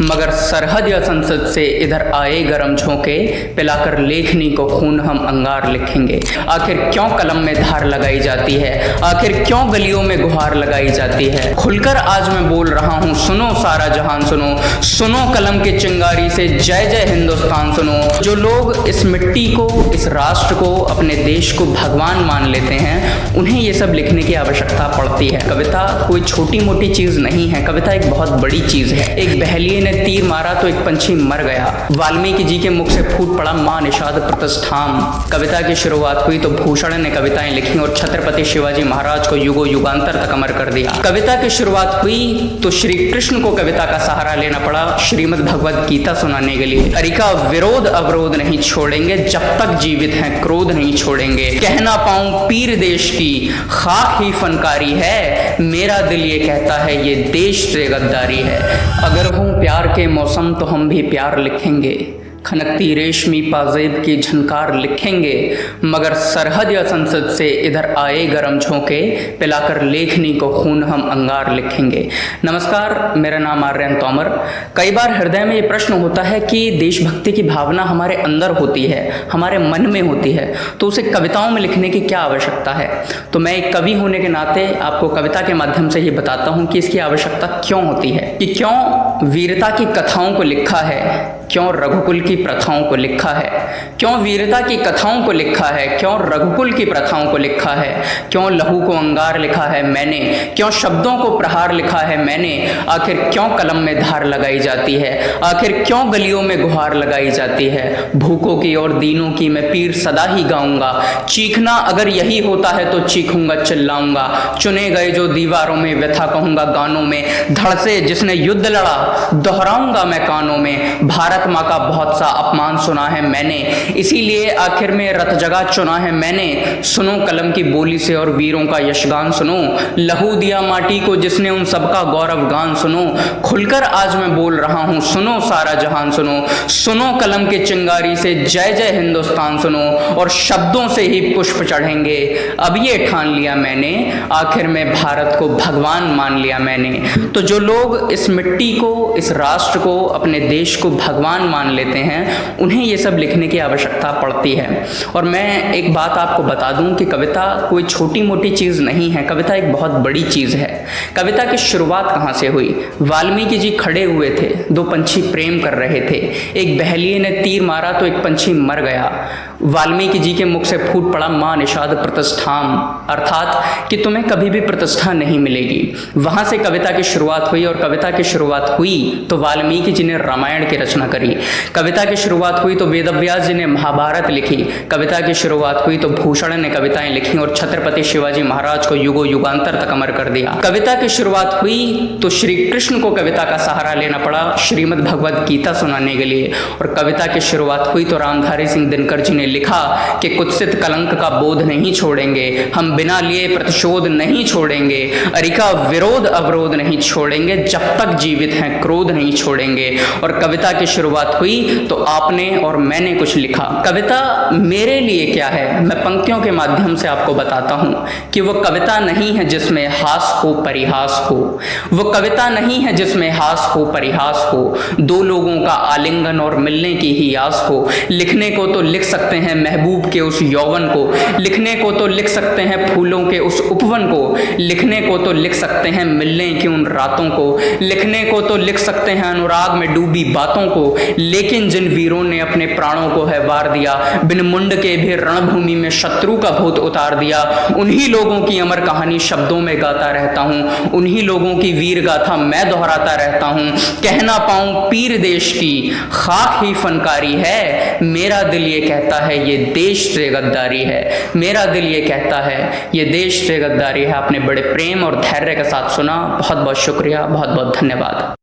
मगर सरहद या संसद से इधर आए गरम झोंके, पिलाकर लेखनी को खून हम अंगार लिखेंगे। आखिर क्यों कलम में धार लगाई जाती है, आखिर क्यों गलियों में गुहार लगाई जाती है। खुलकर आज मैं बोल रहा हूँ, सुनो सारा जहान सुनो, सुनो कलम के चिंगारी से जय जय हिंदुस्तान सुनो। जो लोग इस मिट्टी को, इस राष्ट्र को, अपने देश को भगवान मान लेते हैं, उन्हें ये सब लिखने की आवश्यकता पड़ती है। कविता कोई छोटी मोटी चीज नहीं है, कविता एक बहुत बड़ी चीज है। एक बहेलिए ने तीर मारा तो एक पंछी मर गया। वाल्मीकि जी के मुख से फूट पड़ा मां निषाद प्रतिष्ठाम। कविता की शुरुआत हुई तो भूषण ने कविताएं लिखी और छत्रपति शिवाजी महाराज को युगों युगांतर तक अमर कर दिया। कविता की शुरुआत हुई तो श्री कृष्ण को कविता का सहारा लेना पड़ा श्रीमद् भगवद गीता सुनाने के लिए। अरिका विरोध अवरोध नहीं छोड़ेंगे, जब तक जीवित हैं क्रोध नहीं छोड़ेंगे। कहना पाऊं पीर देश की खाक ही फनकारी है, मेरा दिल ये कहता है ये देश से गद्दारी है। अगर हूं प्यार के मौसम तो हम भी प्यार लिखेंगे, खनकती रेशमी पाजेब की झनकार लिखेंगे। मगर सरहद या संसद से इधर आए गरम झोंके, पिलाकर लेखनी को खून हम अंगार लिखेंगे। नमस्कार, मेरा नाम आर्यन तोमर। कई बार हृदय में ये प्रश्न होता है कि देशभक्ति की भावना हमारे अंदर होती है, हमारे मन में होती है, तो उसे कविताओं में लिखने की क्या आवश्यकता है। तो मैं एक कवि होने के नाते आपको कविता के माध्यम से ये बताता हूँ कि इसकी आवश्यकता क्यों होती है, कि क्यों वीरता की कथाओं को लिखा है, क्यों रघुकुल की प्रथाओं को लिखा है, क्यों वीरता की कथाओं को लिखा है, क्यों रघुकुल की प्रथाओं को लिखा है, क्यों लहू को अंगार लिखा है मैंने, क्यों शब्दों को प्रहार लिखा है मैंने। आखिर क्यों कलम में धार लगाई जाती है, आखिर क्यों गलियों में गुहार लगाई जाती है। भूखों की और दीनों की मैं पीर सदा ही गाऊंगा, चीखना अगर यही होता है तो चीखूंगा चिल्लाऊंगा। चुने गए जो दीवारों में व्यथा कहूंगा गानों में, धड़ से जिसने युद्ध लड़ा दोहराऊंगा मैं कानों में। भारत माँ का बहुत सा अपमान सुना है मैंने, इसीलिए आखिर में रत जगह चुना है मैंने। सुनो कलम की बोली से और वीरों का यशगान सुनो, लहू दिया माटी को जिसने उन सबका गौरव गान सुनो। खुलकर आज मैं बोल रहा हूँ, सुनो सारा जहान सुनो, सुनो कलम के चिंगारी से जय जय हिंदुस्तान सुनो। और शब्दों से ही पुष्प चढ़ेंगे, अब ये ठान लिया मैंने, आखिर में भारत को भगवान मान लिया मैंने। तो जो लोग इस मिट्टी को, इस राष्ट्र को, अपने देश को भगवान मान लेते हैं, उन्हें ये सब लिखने की आवश्यकता पड़ती है। और मैं एक बात आपको बता दूं कि कविता कोई छोटी मोटी चीज़ नहीं है, कविता एक बहुत बड़ी चीज़ है। कविता की शुरुआत कहाँ से हुई। वाल्मीकि जी खड़े हुए थे, दो पंछी प्रेम कर रहे थे। एक बहेलिए ने तीर मारा तो एक पंछी मर गया। वाल्मीकि जी के मुख से फूट पड़ा मां निषाद प्रतिष्ठाम, अर्थात कि तुम्हें कभी भी प्रतिष्ठा नहीं मिलेगी। वहां से कविता की शुरुआत हुई। और कविता की शुरुआत हुई तो वाल्मीकि जी ने रामायण की रचना करी। कविता की शुरुआत हुई तो वेदव्यास जी ने महाभारत लिखी। कविता की शुरुआत हुई तो भूषण ने कविताएं लिखी और छत्रपति शिवाजी महाराज को युगों युगांतर तक अमर कर दिया। कविता की शुरुआत हुई तो श्री कृष्ण को कविता का सहारा लेना पड़ा श्रीमद् भगवद गीता सुनाने के लिए। और कविता की शुरुआत हुई तो रामधारी सिंह दिनकर जी ने लिखा कि कुत्सित कलंक का बोध नहीं छोड़ेंगे, हम बिना लिए प्रतिशोध नहीं छोड़ेंगे। अरिका विरोध अवरोध नहीं छोड़ेंगे, जब तक जीवित हैं क्रोध नहीं छोड़ेंगे। और कविता की शुरुआत हुई तो आपने और मैंने कुछ लिखा। कविता मेरे लिए क्या है, मैं पंक्तियों के माध्यम से आपको बताता हूँ कि वो कविता नहीं है जिसमें हास हो परिहास हो, वो कविता नहीं है जिसमें हास हो परिहास हो, दो लोगों का आलिंगन और मिलने की ही आस हो। लिखने को तो लिख सकते हैं महबूब के उस यौवन को, लिखने को तो लिख सकते हैं फूलों के उस उपवन को, लिखने को तो लिख सकते हैं मिलने की उन रातों को, लिखने को तो लिख सकते हैं अनुराग में डूबी बातों को। लेकिन जिन वीरों ने अपने प्राणों को है वार दिया, बिन मुंड के भी रणभूमि में शत्रु का भूत उतार दिया, उन्हीं लोगों की अमर कहानी शब्दों में गाता रहता हूँ, उन्हीं लोगों की वीर गाथा मैं दोहराता रहता हूँ। कहना पाऊं पीर देश की खाक ही फनकारी है, मेरा दिल ये कहता है ये देश से गद्दारी है, मेरा दिल ये कहता है ये देश से गद्दारी है। आपने बड़े प्रेम और धैर्य के साथ सुना, बहुत बहुत शुक्रिया, बहुत बहुत धन्यवाद।